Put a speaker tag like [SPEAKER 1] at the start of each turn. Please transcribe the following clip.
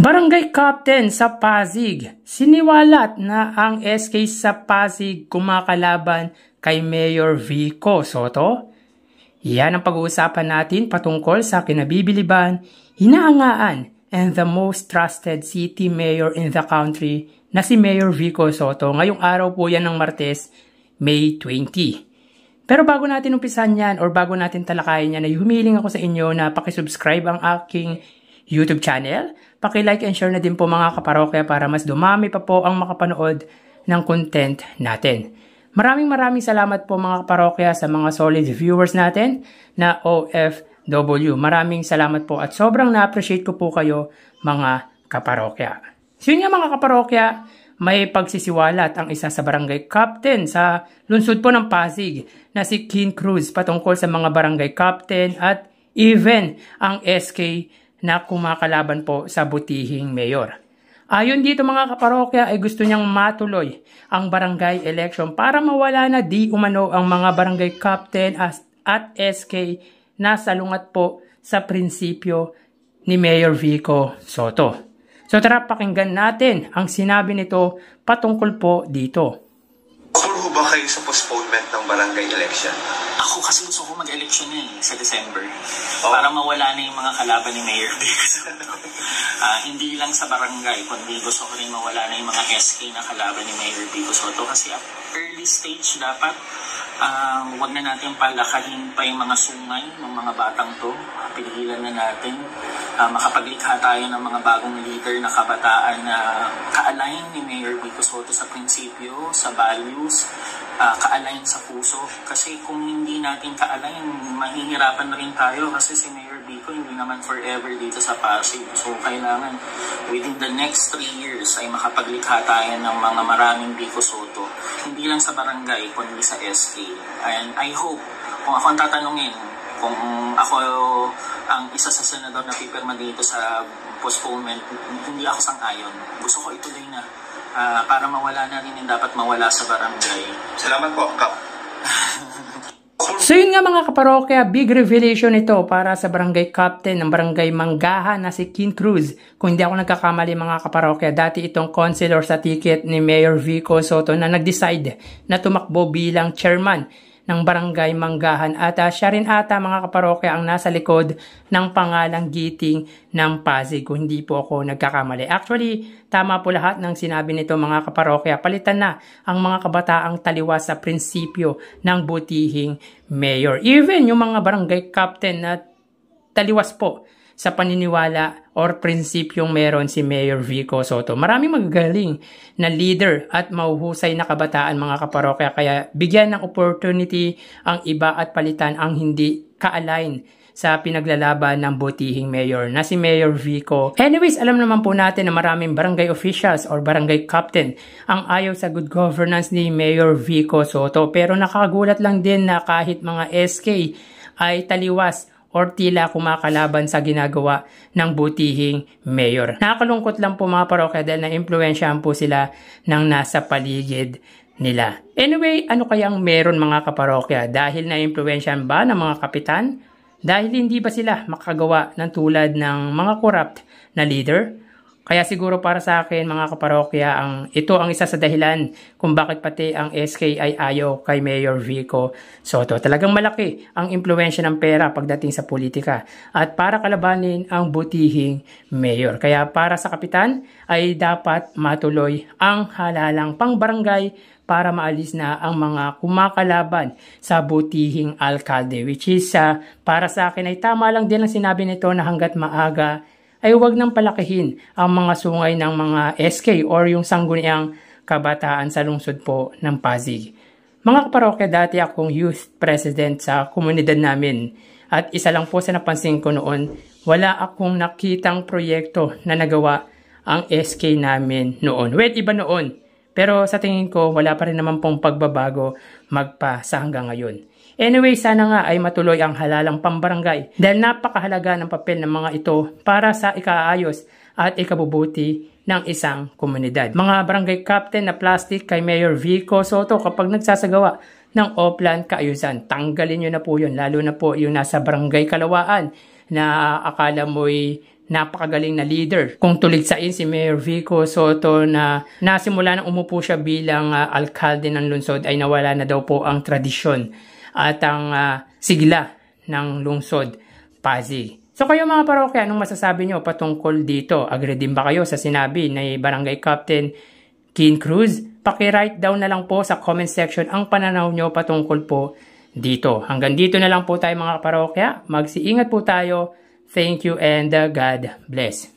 [SPEAKER 1] Barangay Captain sa Pasig, siniwalat na ang SK sa Pasig kumakalaban kay Mayor Vico Sotto. Yan ang pag-uusapan natin patungkol sa kinabibiliban, hinahangaan, and the most trusted city mayor in the country na si Mayor Vico Sotto. Ngayong araw po yan ng Martes, May 20. Pero bago natin umpisan yan or bago natin talakayin yan, ay humiling ako sa inyo na pakisubscribe ang aking YouTube channel. Paki-like and share na din po mga kaparokya para mas dumami pa po ang makapanood ng content natin. Maraming salamat po mga kaparokya sa mga solid viewers natin na OFW. Maraming salamat po at sobrang na-appreciate ko po kayo mga kaparokya. So yun nga mga kaparokya, may pagsisiwalat ang isa sa barangay captain sa lungsod po ng Pasig na si King Cruz patungkol sa mga barangay captain at even ang SK na kumakalaban po sa butihing mayor. Ayon dito mga kaparokya ay gusto niyang matuloy ang barangay election para mawala na di umano ang mga barangay captain at SK na salungat po sa prinsipyo ni Mayor Vico Sotto. So tara pakinggan natin ang sinabi nito patungkol po dito.
[SPEAKER 2] Or ba kayo sa postponement ng barangay election?
[SPEAKER 3] Ako kasi gusto ko mag-election sa December. Para mawala na yung mga kalaban ni Mayor Vico Sotto. Hindi lang sa barangay, kundi gusto ko rin mawala na yung mga SK na kalaban ni Mayor Vico Sotto. Kasi at early stage dapat, huwag na natin palakahin pa yung mga sungay ng mga batang to. Piligilan na natin. Makapaglikha tayo ng mga bagong leader na kabataan na ka-align ni Mayor Vico Sotto sa prinsipyo, sa values, ka-align sa puso. Kasi kung hindi natin ka-align, mahihirapan na rin tayo kasi si Mayor Vico hindi naman forever dito sa Pasig. So kailangan within the next 3 years ay makapaglikha tayo ng mga maraming Vico Sotto. Hindi lang sa barangay, kundi sa SK. And I hope, kung ako ang tatanungin, kung ako ang isa sa senador na pipirma dito sa postponement, hindi ako sang-ayon. Gusto ko ituloy na para mawala na rin yung dapat mawala sa barangay.
[SPEAKER 2] Salamat po, Kap.
[SPEAKER 1] So yun nga mga kaparokya, big revelation ito para sa barangay captain ng barangay Manggahan na si King Cruz. Kung hindi ako nagkakamali mga kaparokya, dati itong councilor sa ticket ni Mayor Vico Sotto na nag-decide na tumakbo bilang chairman ng barangay Manggahan at siya rin ata mga kaparokya ang nasa likod ng pangalang Giting ng Pasig kung hindi po ako nagkakamali. Actually, tama po lahat ng sinabi nito mga kaparokya. Palitan na ang mga kabataang taliwas sa prinsipyo ng butihing mayor. Even yung mga barangay captain na taliwas po sa paniniwala or prinsipyong meron si Mayor Vico Sotto. Maraming magagaling na leader at mahuhusay na kabataan mga kaparokya. Kaya bigyan ng opportunity ang iba at palitan ang hindi ka-align sa pinaglalaban ng butihing mayor na si Mayor Vico. Anyways, alam naman po natin na maraming barangay officials or barangay captain ang ayaw sa good governance ni Mayor Vico Sotto. Pero nakakagulat lang din na kahit mga SK ay taliwas or tila kumakalaban sa ginagawa ng butihing mayor. Nakakalungkot lang po mga parokya dahil na-impluensyahan po sila ng nasa paligid nila. Anyway, ano kayang meron mga kaparokya? Dahil na-impluensyahan ba ng mga kapitan? Dahil hindi ba sila makagawa ng tulad ng mga corrupt na leader? Kaya siguro para sa akin mga kaparokya, ito ang isa sa dahilan kung bakit pati ang SK ay ayaw kay Mayor Vico Sotto. Talagang malaki ang impluwensya ng pera pagdating sa politika at para kalabanin ang butihing mayor. Kaya para sa kapitan ay dapat matuloy ang halalang pangbarangay para maalis na ang mga kumakalaban sa butihing alkalde. Which is para sa akin ay tama lang din ang sinabi nito na hanggat maaga ay huwag nang palakihin ang mga sungay ng mga SK or yung sangguniang kabataan sa lungsod po ng Pasig. Mga kaparokya, dati akong youth president sa komunidad namin at isa lang po sa napansin ko noon, wala akong nakitang proyekto na nagawa ang SK namin noon. Well, iba noon, pero sa tingin ko wala pa rin naman pong pagbabago magpa sa hanggang ngayon. Anyway, sana nga ay matuloy ang halalang pambarangay dahil napakahalaga ng papel ng mga ito para sa ikaayos at ikabubuti ng isang komunidad. Mga barangay captain na plastic kay Mayor Vico Sotto kapag nagsasagawa ng Oplan kaayusan, tanggalin nyo na po yun, lalo na po yung nasa barangay Kalawaan na akala mo'y napakagaling na leader. Kung tuligsain si Mayor Vico Soto na nasimula nang umupo siya bilang alkalde ng lungsod ay nawala na daw po ang tradisyon at ang sigla ng lungsod Pasig. So kayo mga parokya, anong masasabi nyo patungkol dito? Agree din ba kayo sa sinabi ni Barangay Captain Kin Cruz? Paki-write down na lang po sa comment section ang pananaw nyo patungkol po dito. Hanggang dito na lang po tayo mga parokya. Magsiingat po tayo. Thank you and God bless.